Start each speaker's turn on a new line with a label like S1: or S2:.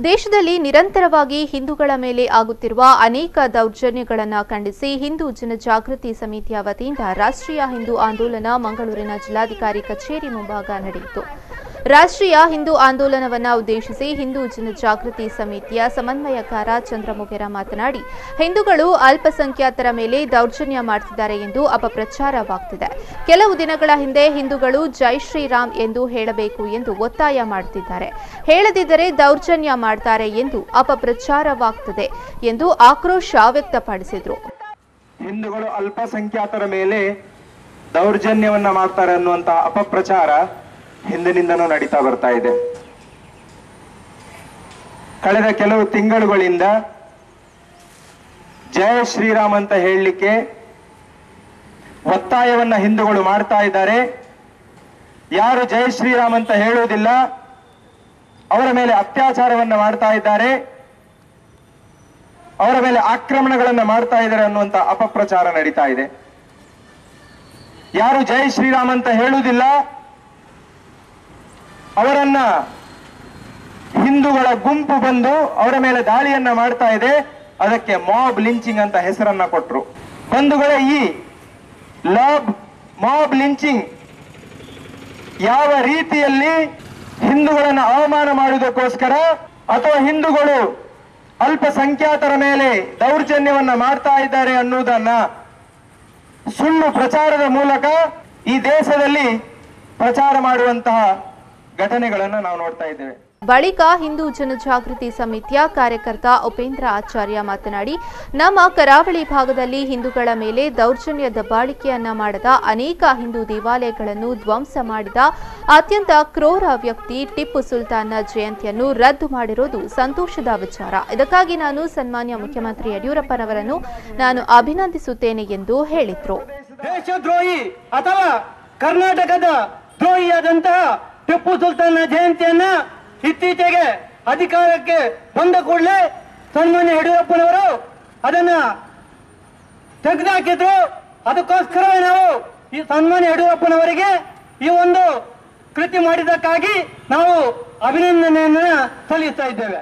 S1: ದೇಶದಲ್ಲಿ ನಿರಂತರವಾಗಿ ಹಿಂದೂಗಳ ಮೇಲೆ ಆಗುತ್ತಿರುವ ಅನೇಕ ದೌರ್ಜನ್ಯಗಳನ್ನು ಖಂಡಿಸಿ ಹಿಂದೂ ಜನಜಾಗೃತಿ ಸಮಿತಿಯ ವತಿಯಿಂದ ರಾಷ್ಟ್ರೀಯ ಹಿಂದೂ ಆಂದೋಲನ ಮಂಗಳೂರಿನ ಜಿಲ್ಲಾಧಿಕಾರಿ ಕಚೇರಿ ಮುಂಭಾಗ ನಡೆಯಿತು. ರಾಷ್ಟ್ರೀಯ ಹಿಂದೂ ಆಂದೋಲನವನ್ನು ಉದ್ದೇಶಿಸಿ ಹಿಂದೂ ಜನಜಾಗೃತಿ ಸಮಿತಿಯ ಸಮನ್ವಯಕಾರ ಚಂದ್ರಮೊಗೆರ ಮಾತನಾಡಿ, ಹಿಂದೂಗಳು ಅಲ್ಪಸಂಖ್ಯಾತರ ಮೇಲೆ ದೌರ್ಜನ್ಯ ಮಾಡುತ್ತಿದ್ದಾರೆ ಎಂದು ಅಪಪ್ರಚಾರವಾಗುತ್ತಿದೆ. ಕೆಲವು ದಿನಗಳ ಹಿಂದೆ ಹಿಂದೂಗಳು ಜೈ ಶ್ರೀರಾಮ್ ಎಂದು ಹೇಳಬೇಕು ಎಂದು ಒತ್ತಾಯ ಮಾಡುತ್ತಿದ್ದಾರೆ. ಹೇಳದಿದ್ದರೆ ದೌರ್ಜನ್ಯ ಮಾಡ್ತಾರೆ ಎಂದು ಅಪಪ್ರಚಾರವಾಗುತ್ತದೆ ಎಂದು ಆಕ್ರೋಶ ವ್ಯಕ್ತಪಡಿಸಿದರು.
S2: ಹಿಂದೂಗಳು ಅಲ್ಪಸಂಖ್ಯಾತರ ಮೇಲೆ ದೌರ್ಜನ್ಯವನ್ನ ಮಾಡ್ತಾರೆ ಅನ್ನುವಂತ ಅಪಪ್ರಚಾರ ಹಿಂದಿನಿಂದನೂ ನಡೀತಾ ಬರ್ತಾ ಇದೆ. ಕಳೆದ ಕೆಲವು ತಿಂಗಳುಗಳಿಂದ ಜಯ ಶ್ರೀರಾಮ್ ಅಂತ ಹೇಳಲಿಕ್ಕೆ ಒತ್ತಾಯವನ್ನ ಹಿಂದೂಗಳು ಮಾಡ್ತಾ ಇದ್ದಾರೆ. ಯಾರು ಜಯ ಶ್ರೀರಾಮ್ ಅಂತ ಹೇಳುವುದಿಲ್ಲ ಅವರ ಮೇಲೆ ಅತ್ಯಾಚಾರವನ್ನ ಮಾಡ್ತಾ ಇದ್ದಾರೆ, ಅವರ ಮೇಲೆ ಆಕ್ರಮಣಗಳನ್ನ ಮಾಡ್ತಾ ಇದ್ದಾರೆ ಅನ್ನುವಂತ ಅಪಪ್ರಚಾರ ನಡೀತಾ ಇದೆ. ಯಾರು ಜೈ ಶ್ರೀರಾಮ್ ಅಂತ ಹೇಳುವುದಿಲ್ಲ ಅವರನ್ನ ಹಿಂದೂಗಳ ಗುಂಪು ಬಂದು ಅವರ ಮೇಲೆ ದಾಳಿಯನ್ನ ಮಾಡ್ತಾ ಇದೆ. ಅದಕ್ಕೆ ಮಾಬ್ ಲಿಂಚಿಂಗ್ ಅಂತ ಹೆಸರನ್ನ ಕೊಟ್ಟರು. ಬಂಧುಗಳೇ, ಈ ಮಾಬ್ ಲಿಂಚಿಂಗ್ ಯಾವ ರೀತಿಯಲ್ಲಿ ಹಿಂದೂಗಳನ್ನು ಅವಮಾನ ಮಾಡುವುದಕ್ಕೋಸ್ಕರ ಅಥವಾ ಹಿಂದೂಗಳು ಅಲ್ಪಸಂಖ್ಯಾತರ ಮೇಲೆ ದೌರ್ಜನ್ಯವನ್ನ ಮಾಡ್ತಾ ಇದ್ದಾರೆ ಅನ್ನುವುದನ್ನ ಸುಳ್ಳು ಪ್ರಚಾರದ ಮೂಲಕ ಈ ದೇಶದಲ್ಲಿ ಪ್ರಚಾರ ಮಾಡುವಂತಹ ಘಟನೆಗಳನ್ನು ನಾವು ನೋಡ್ತಾ ಇದ್ದೇವೆ.
S1: ಬಳಿಕ ಹಿಂದೂ ಜನಜಾಗೃತಿ ಸಮಿತಿಯ ಕಾರ್ಯಕರ್ತ ಉಪೇಂದ್ರ ಆಚಾರ್ಯ ಮಾತನಾಡಿ, ನಮ್ಮ ಕರಾವಳಿ ಭಾಗದಲ್ಲಿ ಹಿಂದೂಗಳ ಮೇಲೆ ದೌರ್ಜನ್ಯ ದಬ್ಬಾಳಿಕೆಯನ್ನ ಮಾಡದ ಅನೇಕ ಹಿಂದೂ ದೇವಾಲಯಗಳನ್ನು ಧ್ವಂಸ ಮಾಡಿದ ಅತ್ಯಂತ ಕ್ರೂರ ವ್ಯಕ್ತಿ ಟಿಪ್ಪು ಸುಲ್ತಾನ್ನ ಜಯಂತಿಯನ್ನು ರದ್ದು ಮಾಡಿರುವುದು ಸಂತೋಷದ ವಿಚಾರ. ಇದಕ್ಕಾಗಿ ನಾನು ಸನ್ಮಾನ್ಯ ಮುಖ್ಯಮಂತ್ರಿ ಯಡಿಯೂರಪ್ಪನವರನ್ನು ನಾನು ಅಭಿನಂದಿಸುತ್ತೇನೆ ಎಂದು ಹೇಳಿದರು.
S3: ದೇಶದ್ರೋಹಿ ಅಥವಾ ಕರ್ನಾಟಕದ ದ್ರೋಹಿಯಾದಂತಹ ಟಿಪ್ಪು ಸುಲ್ತಾನ್ನ ಜಯಂತಿಯನ್ನ ಇತ್ತೀಚೆಗೆ ಅಧಿಕಾರಕ್ಕೆ ಬಂದ ಕೂಡಲೇ ಸನ್ಮಾನ್ಯ ಯಡಿಯೂರಪ್ಪನವರು ಅದನ್ನ ತೆಗೆದುಹಾಕಿದ್ರು. ಅದಕ್ಕೋಸ್ಕರವೇ ನಾವು ಈ ಸನ್ಮಾನ್ಯ ಯಡಿಯೂರಪ್ಪನವರಿಗೆ ಈ ಒಂದು ಕೃತಿ ಮಾಡಿದ್ದಕ್ಕಾಗಿ ನಾವು ಅಭಿನಂದನೆಯನ್ನ ಸಲ್ಲಿಸ್ತಾ ಇದ್ದೇವೆ.